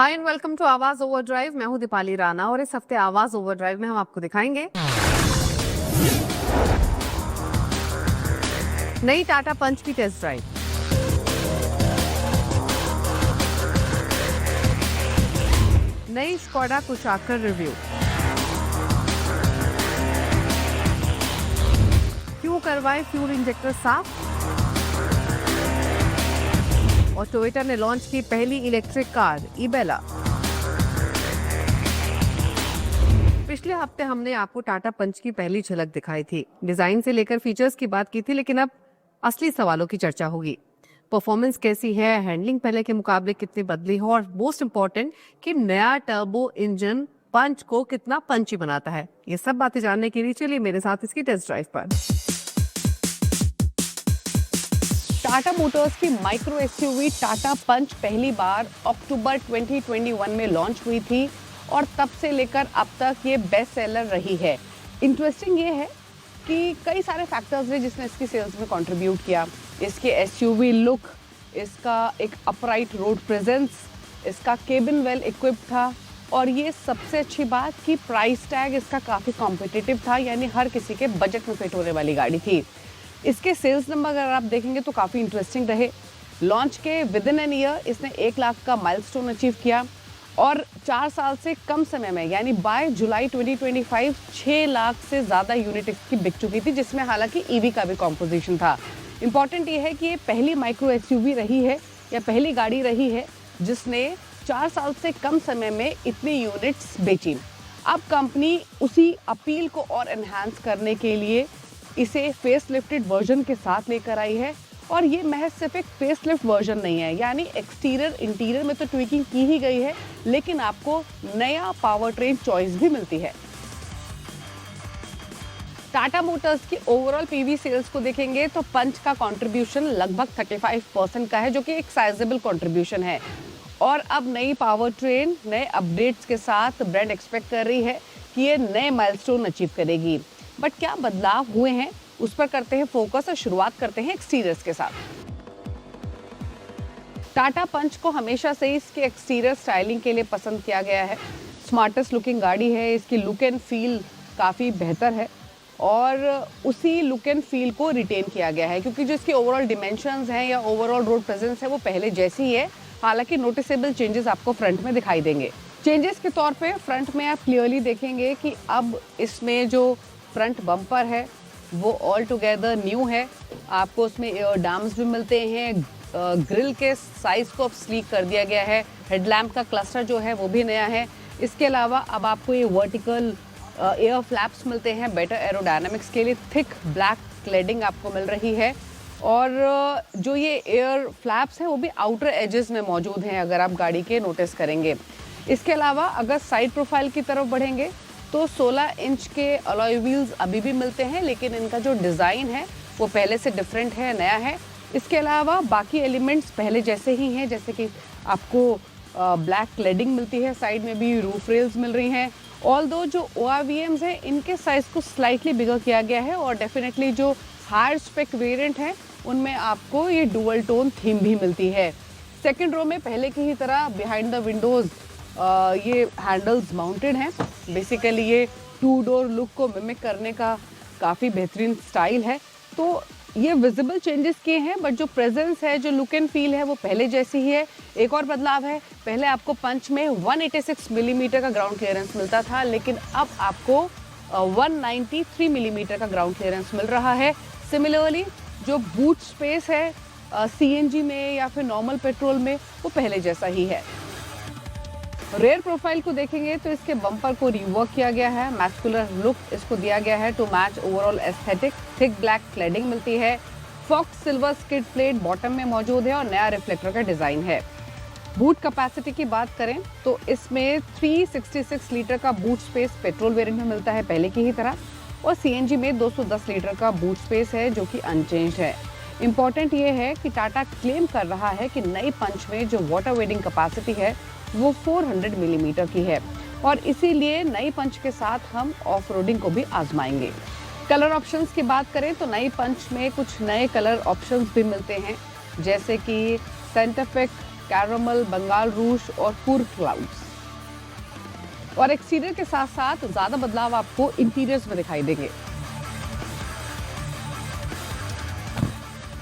Hi and welcome to आवाज overdrive. मैं हूं दीपाली राणा और इस हफ्ते आवाज ओवरड्राइव में हम आपको दिखाएंगे नई टाटा पंच की टेस्ट ड्राइव, नई स्कोडा कुशाकर रिव्यू, क्यों करवाए फ्यूल इंजेक्टर साफ, और टोयोटा ने लॉन्च की पहली इलेक्ट्रिक कार इबेला। पिछले हफ्ते हमने आपको टाटा पंच की पहली झलक दिखाई थी, डिजाइन से लेकर फीचर्स की बात की थी, लेकिन अब असली सवालों की चर्चा होगी। परफॉर्मेंस कैसी है, हैंडलिंग पहले के मुकाबले कितनी बदली हो, और मोस्ट इंपॉर्टेंट कि नया टर्बो इंजन पंच को कितना पंची बनाता है। ये सब बातें जानने के लिए चलिए मेरे साथ इसकी टेस्ट ड्राइव पर। टाटा मोटर्स की माइक्रो एसयूवी टाटा पंच पहली बार अक्टूबर 2021 में लॉन्च हुई थी और तब से लेकर अब तक ये बेस्ट सेलर रही है। इंटरेस्टिंग ये है कि कई सारे फैक्टर्स हैं जिसने इसकी सेल्स में कंट्रीब्यूट किया। इसके एसयूवी लुक, इसका एक अपराइट रोड प्रेजेंस, इसका केबिन वेल इक्विप्ड था, और ये सबसे अच्छी बात कि प्राइस टैग इसका काफ़ी कॉम्पिटिटिव था, यानी हर किसी के बजट में फिट होने वाली गाड़ी थी। इसके सेल्स नंबर अगर आप देखेंगे तो काफ़ी इंटरेस्टिंग रहे। लॉन्च के विद इन एन ईयर इसने 1 लाख का माइलस्टोन अचीव किया और 4 साल से कम समय में यानी बाय जुलाई 2025 6 लाख से ज़्यादा यूनिट इसकी बिक चुकी थी, जिसमें हालांकि ईवी का भी कॉम्पोजिशन था। इंपॉर्टेंट ये है कि ये पहली माइक्रो एसयूवी रही है या पहली गाड़ी रही है जिसने 4 साल से कम समय में इतनी यूनिट्स बेची। अब कंपनी उसी अपील को और एनहांस करने के लिए इसे फेस लिफ्टेड वर्जन के साथ लेकर आई है, और ये महज सिर्फ एक फेस लिफ्ट वर्जन नहीं है, यानी एक्सटीरियर इंटीरियर में तो ट्विकिंग की ही गई है, लेकिन आपको नया पावर ट्रेन चॉइस भी मिलती है। टाटा मोटर्स की ओवरऑल पीवी सेल्स को देखेंगे तो पंच का कंट्रीब्यूशन लगभग 35% का है, जो कि एक साइजेबल कंट्रीब्यूशन है। और अब नई पावर ट्रेन, नए अपडेट्स के साथ ब्रांड एक्सपेक्ट कर रही है कि ये नए माइलस्टोन अचीव करेगी। बट क्या बदलाव हुए हैं उस पर करते हैं फोकस और शुरुआत करते हैं एक्सटीरियर्स के साथ। टाटा पंच को हमेशा से इसके एक्सटीरियर स्टाइलिंग के लिए पसंद किया गया है। स्मार्टेस्ट लुकिंग गाड़ी है, इसकी लुक एंड फील काफ़ी बेहतर है और उसी लुक एंड फील को रिटेन किया गया है, क्योंकि जो इसकी ओवरऑल डिमेंशंस हैं या ओवरऑल रोड प्रेजेंस है वो पहले जैसी ही है। हालांकि नोटिसेबल चेंजेस आपको फ्रंट में दिखाई देंगे। चेंजेस के तौर पे फ्रंट में आप क्लियरली देखेंगे कि अब इसमें जो फ्रंट बम्पर है वो ऑल टुगेदर न्यू है। आपको उसमें एयर डैम्स भी मिलते हैं, ग्रिल के साइज को अब स्लीक कर दिया गया है, हेडलैम्प का क्लस्टर जो है वो भी नया है। इसके अलावा अब आपको ये वर्टिकल एयर फ्लैप्स मिलते हैं बेटर एरोडायनामिक्स के लिए। थिक ब्लैक क्लेडिंग आपको मिल रही है, और जो ये एयर फ्लैप्स हैं वो भी आउटर एजेस में मौजूद हैं, अगर आप गाड़ी के नोटिस करेंगे। इसके अलावा अगर साइड प्रोफाइल की तरफ बढ़ेंगे तो 16 इंच के अलॉय व्हील्स अभी भी मिलते हैं, लेकिन इनका जो डिज़ाइन है वो पहले से डिफरेंट है, नया है। इसके अलावा बाकी एलिमेंट्स पहले जैसे ही हैं, जैसे कि आपको ब्लैक क्लेडिंग मिलती है, साइड में भी रूफ रेल्स मिल रही हैं। ऑल्दो जो ORVMs हैं इनके साइज़ को स्लाइटली बिगर किया गया है, और डेफिनेटली जो हायर स्पेक वेरिएंट हैं उनमें आपको ये डुअल टोन थीम भी मिलती है। सेकेंड रो में पहले की ही तरह बिहाइंड द विंडोज़ ये हैंडल्स माउंटेड हैं। बेसिकली ये 2 डोर लुक को मिमिक करने का काफ़ी बेहतरीन स्टाइल है। तो ये विजिबल चेंजेस किए हैं, बट जो प्रेजेंस है, जो लुक एंड फील है वो पहले जैसी ही है। एक और बदलाव है, पहले आपको पंच में 186 मिलीमीटर का ग्राउंड क्लियरेंस मिलता था, लेकिन अब आपको 193 मिलीमीटर का ग्राउंड क्लियरेंस मिल रहा है। सिमिलरली जो बूट स्पेस है CNG में या फिर नॉर्मल पेट्रोल में वो पहले जैसा ही है। रेयर प्रोफाइल को देखेंगे तो इसके बम्पर को रिवर्क किया गया है, मैस्कुलर लुक इसको दिया गया है to match overall aesthetic. Thick black cladding मिलती है, faux silver skid plate bottom में मौजूद है और नया रिफ्लेक्टर का डिज़ाइन है। बूट कैपेसिटी की बात करें तो इसमें 366 लीटर का बूट स्पेस पेट्रोल वेरिएंट में मिलता है पहले की ही तरह, और CNG में 210 लीटर का बूट स्पेस है जो कि अनचेंज्ड है। इंपॉर्टेंट ये है कि टाटा क्लेम कर रहा है कि नई पंच में जो वाटर वेडिंग कैपेसिटी है वो 400 मिलीमीटर की है, और इसीलिए नई पंच के साथ हम ऑफ रोडिंग को भी आजमाएंगे। कलर ऑप्शंस की बात करें तो नई पंच में कुछ नए कलर ऑप्शंस भी मिलते हैं, जैसे कि centre pick, caramel, Bengal rouge और कुर क्लाउड्स। और एक्सटीरियर के साथ साथ ज्यादा बदलाव आपको इंटीरियर्स में दिखाई देंगे।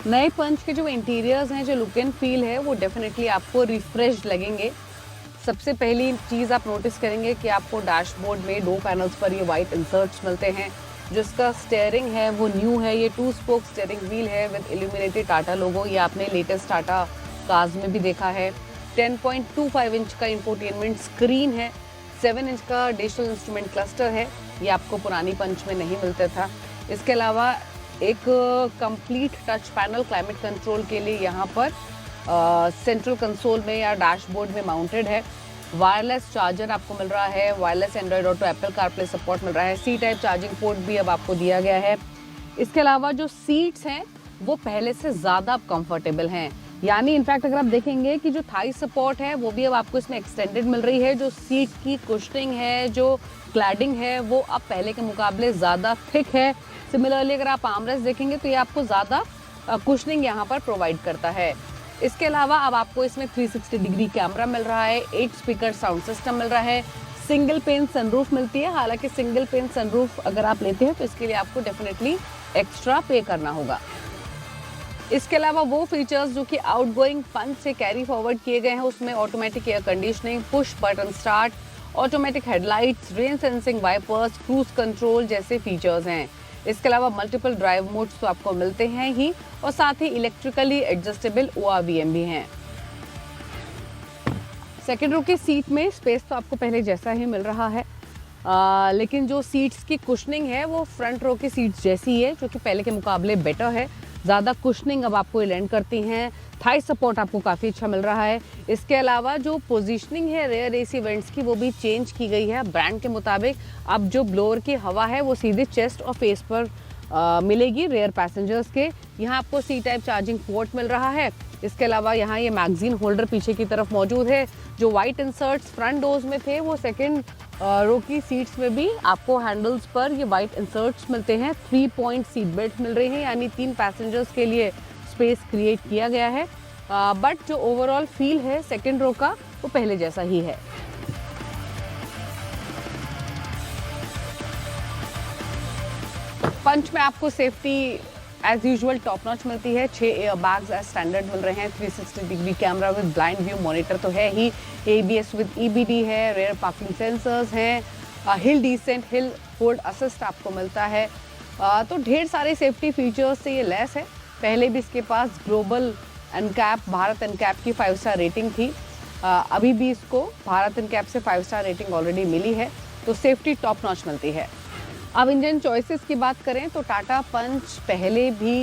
नए पंच के जो इंटीरियर्स हैं, जो लुक एंड फील है, वो डेफिनेटली आपको रिफ्रेश लगेंगे। सबसे पहली चीज़ आप नोटिस करेंगे कि आपको डैशबोर्ड में 2 पैनल्स पर ये वाइट इंसर्ट्स मिलते हैं। जो इसका स्टीयरिंग है वो न्यू है, ये 2 स्पोक स्टीयरिंग व्हील है विद इल्यूमिनेटेड टाटा लोगो। ये आपने लेटेस्ट टाटा कार्स में भी देखा है। 10.25 इंच का इंफोटेनमेंट स्क्रीन है, 7 इंच का डिजिटल इंस्ट्रूमेंट क्लस्टर है, ये आपको पुरानी पंच में नहीं मिलता था। इसके अलावा एक complete touch panel climate control के लिए यहाँ पर सेंट्रल कंसोल में या डैशबोर्ड में माउंटेड है। वायरलेस चार्जर आपको मिल रहा है, wireless Android auto, Apple CarPlay support मिल रहा है। सी टाइप चार्जिंग पोर्ट भी अब आपको दिया गया है। इसके अलावा जो सीट्स हैं वो पहले से ज़्यादा अब कंफर्टेबल हैं, यानी इनफैक्ट अगर आप देखेंगे कि जो थाई सपोर्ट है वो भी अब आपको इसमें एक्सटेंडेड मिल रही है। जो सीट की कुशनिंग है, जो क्लैडिंग है, वो अब पहले के मुकाबले ज़्यादा थिक है। सिमिलरली अगर आप आर्मरेस्ट देखेंगे तो ये आपको ज़्यादा कुशनिंग यहाँ पर प्रोवाइड करता है। इसके अलावा अब आपको इसमें 360 डिग्री कैमरा मिल रहा है, 8 स्पीकर साउंड सिस्टम मिल रहा है, सिंगल पेन सनरूफ मिलती है। हालांकि सिंगल पेन सनरूफ अगर आप लेते हैं तो इसके लिए आपको डेफिनेटली एक्स्ट्रा पे करना होगा। इसके अलावा वो फीचर्स जो कि आउटगोइंग पंच से कैरी फॉरवर्ड किए गए हैं, उसमें automatic air conditioning, push button start, automatic headlights, rain sensing wipers, cruise control जैसे फीचर्स हैं। इसके अलावा मल्टीपल ड्राइव मोड्स तो आपको मिलते हैं ही, और साथ ही इलेक्ट्रिकली एडजस्टेबल ORVM भी हैं। सेकेंड रो की सीट में स्पेस तो आपको पहले जैसा ही मिल रहा है, लेकिन जो सीट्स की कुशनिंग है वो फ्रंट रो की सीट्स जैसी है, जो कि पहले के मुकाबले बेटर है। ज़्यादा कुशनिंग अब आपको लैंड करती हैं। थाई सपोर्ट आपको काफ़ी अच्छा मिल रहा है। इसके अलावा जो पोजीशनिंग है रेयर AC वेंट्स की वो भी चेंज की गई है ब्रांड के मुताबिक। अब जो ब्लोअर की हवा है वो सीधे चेस्ट और फेस पर मिलेगी रेयर पैसेंजर्स के। यहाँ आपको C टाइप चार्जिंग पोर्ट मिल रहा है। इसके अलावा यहाँ ये मैगजीन होल्डर पीछे की तरफ मौजूद है। जो वाइट इंसर्ट्स फ्रंट डोर्स में थे वो सेकेंड रो की सीट्स में भी आपको हैंडल्स पर ये वाइट इंसर्ट्स मिलते हैं। 3 पॉइंट सीट बेल्ट मिल रही है, यानी 3 पैसेंजर्स के लिए स्पेस क्रिएट किया गया है। बट जो ओवरऑल फील है सेकेंड रो का वो पहले जैसा ही है। पंच में आपको safety as usual top notch मिलती है। 6 एयर बैग्स एज स्टैंडर्ड मिल रहे हैं। 360 degree camera with blind view monitor तो है ही, ABS विद EBD है, रेयर पार्किंग सेंसर्स हैं, hill descent, hill hold assist आपको मिलता है। तो ढेर सारे सेफ्टी फीचर्स से ये लेस है। पहले भी इसके पास ग्लोबल एनकैप, भारत एनकैप की 5 स्टार रेटिंग थी। अभी भी इसको भारत एनकैप से 5 स्टार रेटिंग ऑलरेडी मिली है, तो सेफ्टी टॉप नॉच मिलती है। अब इंजन चॉइसेस की बात करें तो टाटा पंच पहले भी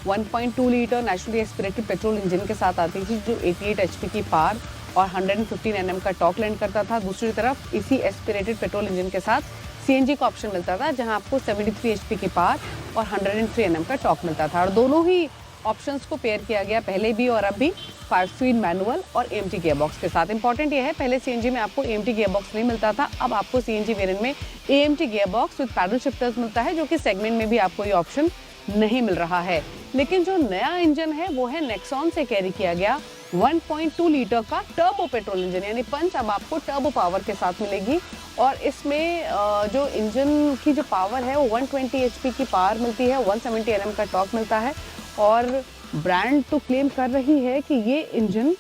1.2 litre naturally aspirated petrol engine के साथ आती थी, जो 88 HP की पावर और 115 Nm का टॉर्क लैंड करता था। दूसरी तरफ इसी एस्पिरेटेड पेट्रोल इंजन के साथ CNG का ऑप्शन मिलता था, जहां आपको 73 HP की पावर और 103 Nm का टॉर्क मिलता था। और दोनों ही ऑप्शंस को पेयर किया गया पहले भी और अब भी 5-स्पीड मैनुअल और AMT गियरबॉक्स के साथ। इंपॉर्टेंट ये है, पहले CNG में आपको AMT गियरबॉक्स नहीं मिलता था, अब आपको CNG वेरिएंट में AMT gearbox with paddle shifters मिलता है, जो कि सेगमेंट में भी आपको ये ऑप्शन नहीं मिल रहा है। लेकिन जो नया इंजन है वो है नेक्सॉन से कैरी किया गया 1.2 लीटर का टर्बो पेट्रोल इंजन, यानी पंच अब आपको टर्बो पावर के साथ मिलेगी। और इसमें जो इंजन की जो पावर है वो 120 HP की पावर मिलती है, 170 Nm का टॉर्क मिलता है। और ब्रांड तो क्लेम कर रही है कि ये इंजन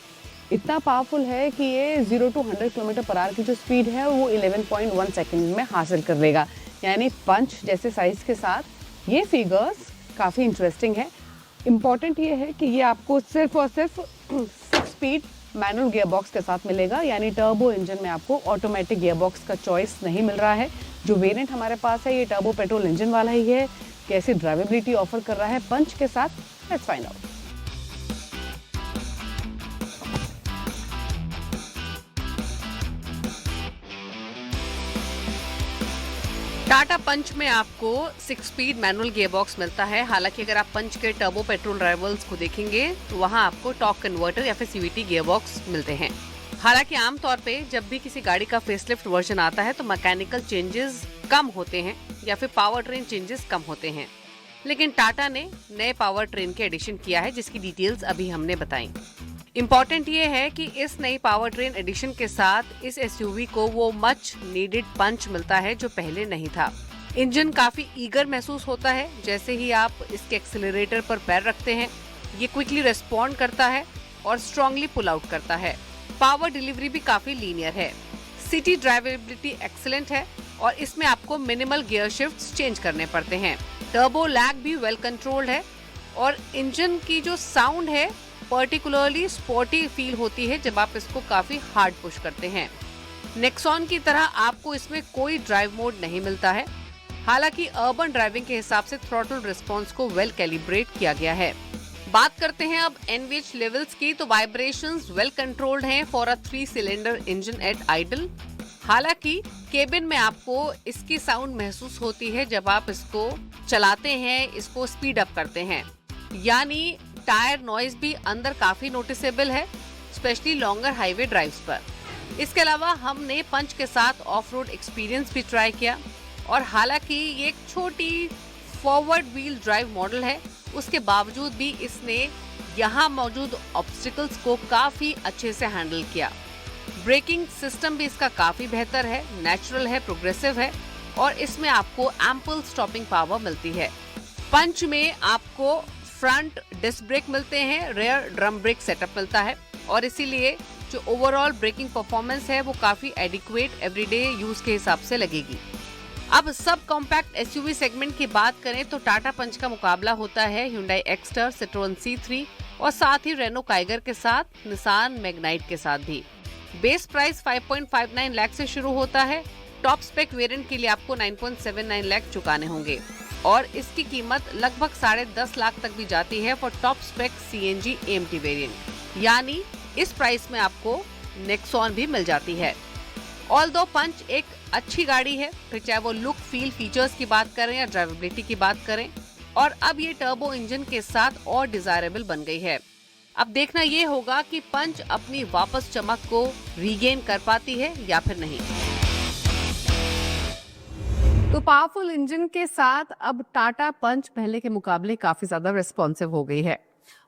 इतना पावरफुल है कि ये 0 to 100 km/h की जो स्पीड है वो 11.1 सेकंड में हासिल कर लेगा। यानी पंच जैसे साइज के साथ ये फिगर्स काफ़ी इंटरेस्टिंग है। इम्पॉर्टेंट ये है कि ये आपको सिर्फ और सिर्फ 6 स्पीड मैनुअल गियरबॉक्स के साथ मिलेगा, यानी टर्बो इंजन में आपको ऑटोमेटिक गियरबॉक्स का चॉइस नहीं मिल रहा है। जो वेरिएंट हमारे पास है ये टर्बो पेट्रोल इंजन वाला ही है। कैसी ड्राइवेबिलिटी ऑफर कर रहा है पंच के साथ, लेट्स फाइंड आउट। टाटा पंच में आपको 6 स्पीड मैनुअल गियरबॉक्स मिलता है। हालांकि अगर आप पंच के टर्बो पेट्रोल राइवल्स को देखेंगे तो वहां आपको टॉर्क कन्वर्टर या फिर CVT गियरबॉक्स मिलते हैं। हालांकि आमतौर पे जब भी किसी गाड़ी का फेसलिफ्ट वर्जन आता है तो मैकेनिकल चेंजेस कम होते हैं या फिर पावर ट्रेन चेंजेस कम होते हैं, लेकिन टाटा ने नए पावर ट्रेन के एडिशन किया है, जिसकी डिटेल्स अभी हमने बताई। इम्पोर्टेंट ये है कि इस नई पावर ट्रेन एडिशन के साथ इस एसयूवी को वो मच नीडेड पंच मिलता है जो पहले नहीं था। इंजन काफी ईगर महसूस होता है। जैसे ही आप इसके एक्सीलरेटर पर पैर रखते हैं, ये क्विकली रेस्पॉन्ड करता है और स्ट्रांगली पुल आउट करता है। पावर डिलीवरी भी काफी लीनियर है। सिटी ड्राइवेबिलिटी एक्सीलेंट है और इसमें आपको मिनिमल गियर शिफ्ट्स चेंज करने पड़ते हैं। टर्बो लैग भी वेल कंट्रोल्ड है और इंजन की जो साउंड है पर्टिकुलरली स्पोर्टी फील होती है जब आप इसको काफी हार्ड पुश करते हैं। नेक्सॉन की तरह आपको इसमें कोई ड्राइव मोड नहीं मिलता है। हालांकि अर्बन ड्राइविंग के हिसाब से थ्रॉटल रिस्पॉन्स को वेल कैलिब्रेट किया गया है। बात करते हैं अब एनवीएच लेवल्स की, तो वाइब्रेशंस वेल कंट्रोल्ड हैं for a 3 cylinder engine at idle. हालांकि केबिन में आपको इसकी साउंड महसूस होती है जब आप इसको चलाते हैं, इसको स्पीड अप करते हैं, यानी टायर नॉइज भी अंदर काफी नोटिसेबल है, स्पेशली लॉन्गर हाईवे ड्राइव्स पर। इसके अलावा हमने पंच के साथ ऑफ रोड एक्सपीरियंस भी ट्राई किया और हालांकि ये एक छोटी फॉरवर्ड व्हील ड्राइव मॉडल है, उसके बावजूद भी इसने यहाँ मौजूद ऑब्स्टिकल्स को काफी अच्छे से हैंडल किया। ब्रेकिंग सिस्टम भी इसका काफी बेहतर है, नेचुरल है, प्रोग्रेसिव है और इसमें आपको एम्पल स्टॉपिंग पावर मिलती है। पंच में आपको फ्रंट डिस्क ब्रेक मिलते हैं, रेयर ड्रम ब्रेक सेटअप मिलता है और इसीलिए जो ओवरऑल ब्रेकिंग परफॉर्मेंस है वो काफी एडिक्वेट एवरीडे यूज के हिसाब से लगेगी। अब सब कॉम्पैक्ट एसयूवी सेगमेंट की बात करें तो टाटा पंच का मुकाबला होता है Hyundai एक्स्टर, Citroen C3 और साथ ही रेनो काइगर के साथ निसान मैग्नाइट के साथ भी। बेस प्राइस 5.59 लाख से शुरू होता है। टॉप स्पेक वेरिएंट के लिए आपको 9.79 लाख चुकाने होंगे और इसकी कीमत लगभग 10.5 लाख तक भी जाती है for top spec CNG AMT variant, यानी इस प्राइस में आपको नेक्सॉन भी मिल जाती है। ऑल्दो पंच एक अच्छी गाड़ी है, फिर चाहे वो लुक, फील, फीचर्स की बात करें या ड्राइवेबिलिटी की बात करें, और अब ये टर्बो इंजन के साथ और डिजायरेबल बन गई है। अब देखना ये होगा कि पंच अपनी वापस चमक को रीगेन कर पाती है या फिर नहीं। तो पावरफुल इंजन के साथ अब टाटा पंच पहले के मुकाबले काफी ज्यादा रिस्पॉन्सिव हो गई है।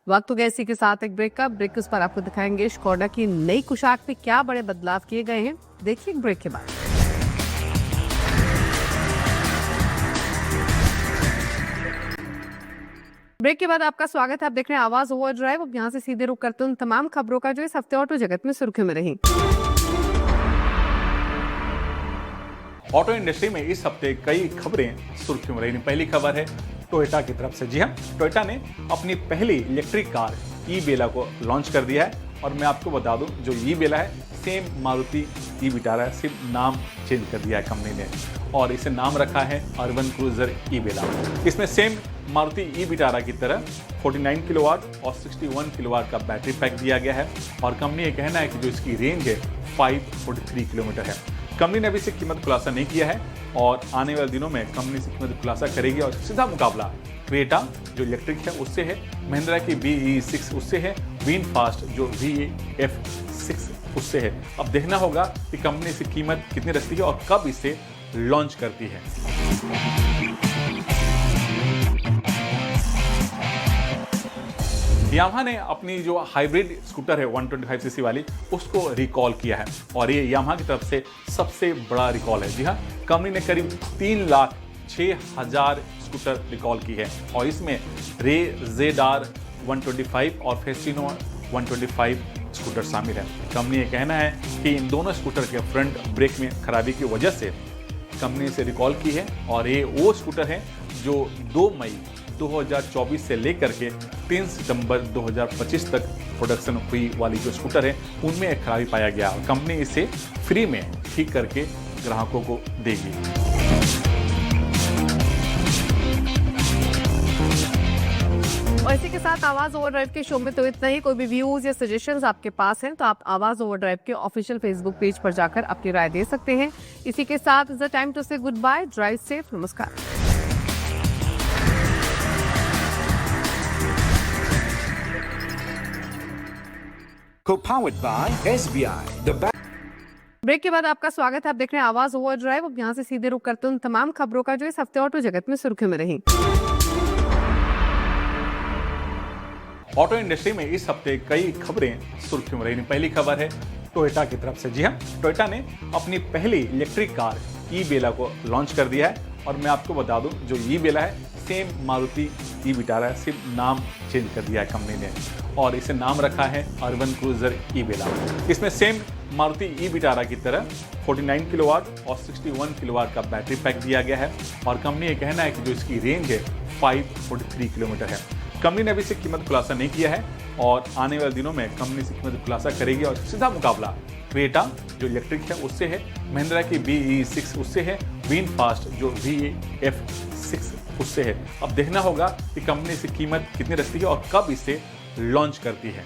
वक्त हो गया इसी के साथ एक ब्रेक उस पर आपको दिखाएंगे स्कोडा की नई कुशाक पे क्या बड़े बदलाव किए गए हैं। देखिए ब्रेक के बाद। ब्रेक के बाद आपका स्वागत है। आप देख रहे हैं आवाज ओवर ड्राइव। अब यहाँ से सीधे रुक करते हैं उन तमाम खबरों का जो इस हफ्ते ऑटो जगत में सुर्खियों में रही। ऑटो इंडस्ट्री में इस हफ्ते कई खबरें सुर्खियों में रही। पहली खबर है टोयोटा की तरफ से। जी हाँ, टोयोटा ने अपनी पहली इलेक्ट्रिक कार ई-बेला को लॉन्च कर दिया है और मैं आपको बता दूं जो ई-बेला है सेम मारुति ई-विटारा है, सिर्फ नाम चेंज कर दिया है कंपनी ने और इसे नाम रखा है अर्बन क्रूजर ई-बेला। इसमें सेम मारुति ई-विटारा की तरह 49 किलोवाट और 61 किलोवाट का बैटरी पैक दिया गया है और कंपनी ये कहना है कि जो इसकी रेंज है 543 किलोमीटर है। कंपनी ने अभी से कीमत खुलासा नहीं किया है और आने वाले दिनों में कंपनी से कीमत खुलासा करेगी और सीधा मुकाबला क्रेटा जो इलेक्ट्रिक है उससे है, महिंद्रा की BE6 उससे है, विनफास्ट जो VF6 उससे है। अब देखना होगा कि कंपनी से कीमत कितनी रखती है और कब इसे लॉन्च करती है। यामाहा ने अपनी जो हाइब्रिड स्कूटर है 125 सीसी वाली उसको रिकॉल किया है और ये यामाहा की तरफ से सबसे बड़ा रिकॉल है। जी हाँ, कंपनी ने करीब 3,06,000 स्कूटर रिकॉल की है और इसमें रे ZR 125 और फेसिनो 125 स्कूटर शामिल है। कंपनी ये कहना है कि इन दोनों स्कूटर के फ्रंट ब्रेक में खराबी की वजह से कंपनी से रिकॉल की है और ये वो स्कूटर है जो 2 मई 2024 से लेकर के 3 सितंबर 2025 तक प्रोडक्शन हुई वाली जो स्कूटर है उनमें एक खराबी पाया गया और कंपनी इसे फ्री में ठीक करके ग्राहकों को देगी। और इसी के साथ आवाज ओवर ड्राइव के शो में तो इतना ही। कोई भी व्यूज या सजेशंस आपके पास हैं तो आप आवाज ओवर ड्राइव के ऑफिशियल फेसबुक पेज पर जाकर अपनी राय दे सकते हैं। इसी के साथ इज द टाइम टू से गुड बाय, ड्राइव सेफ, नमस्कार। Co-powered by SBI. ब्रेक के बाद आपका स्वागत है। आप देख रहे हैं आवाज ओवर ड्राइव। अब यहाँ से सीधे रुक करते हैं उन तमाम खबरों का जो इस हफ्ते ऑटो जगत में सुर्खियों में रही। ऑटो इंडस्ट्री में इस हफ्ते कई खबरें सुर्खियों में रही। पहली खबर है टोयोटा की तरफ से। जी हाँ, टोयोटा ने अपनी पहली इलेक्ट्रिक कार ई बेला को लॉन्च कर दिया है। और मैं आपको बता दूं, जो ई बेला है सेम मारुति ई विटारा है, सिर्फ नाम चेंज कर दिया है कंपनी ने और इसे नाम रखा है अर्बन क्रूजर ई बेला। इसमें सेम मारुति ई विटारा की तरह 49 किलोवाट और 61 किलोवाट का बैटरी पैक दिया गया है और कंपनी का कहना है कि जो इसकी रेंज है 543 किलोमीटर है। कंपनी ने अभी से कीमत खुलासा नहीं किया है और आने वाले दिनों में कंपनी से कीमत खुलासा करेगी और सीधा मुकाबला क्रेटा जो इलेक्ट्रिक है उससे है, महिंद्रा की BE6 उससे है, विनफास्ट जो VF6 उससे है। अब देखना होगा कि कंपनी इसकी कीमत कितनी रखती है और कब इसे लॉन्च करती है।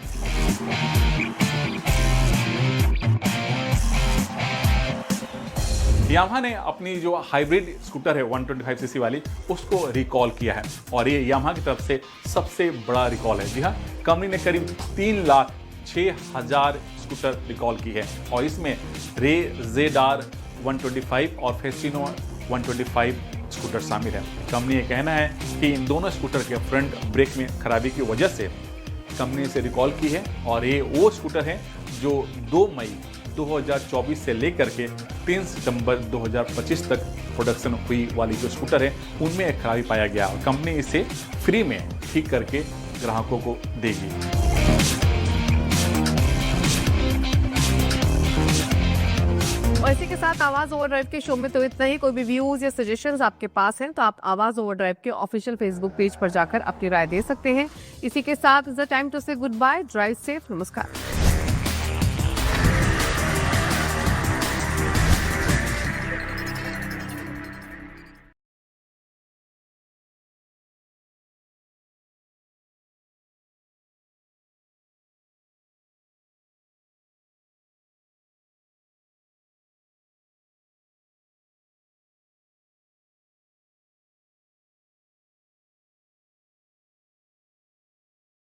यामाहा ने अपनी जो हाइब्रिड स्कूटर है 125 सीसी वाली उसको रिकॉल किया है और ये यामाहा की तरफ से सबसे बड़ा रिकॉल है। जी हाँ, कंपनी ने करीब 3,06,000 स्कूटर रिकॉल की है और इसमें रे ZR 125 और फेस्टिनो 125 स्कूटर शामिल है। कंपनी ये कहना है कि इन दोनों स्कूटर के फ्रंट ब्रेक में खराबी की वजह से कंपनी इसे रिकॉल की है और ये वो स्कूटर है जो 2 मई 2024 से लेकर के 3 सितंबर 2025 तक प्रोडक्शन हुई वाली जो स्कूटर है उनमें एक खराबी पाया गया और कंपनी इसे फ्री में ठीक करके ग्राहकों को देगी। और इसी के साथ आवाज ओवरड्राइव के शो में तो इतना ही। कोई भी व्यूज या सजेशंस आपके पास हैं तो आप आवाज ओवरड्राइव के ऑफिशियल फेसबुक पेज पर जाकर अपनी राय दे सकते हैं। इसी के साथ इज द टाइम टू से गुड बाय। Drive safe. नमस्कार।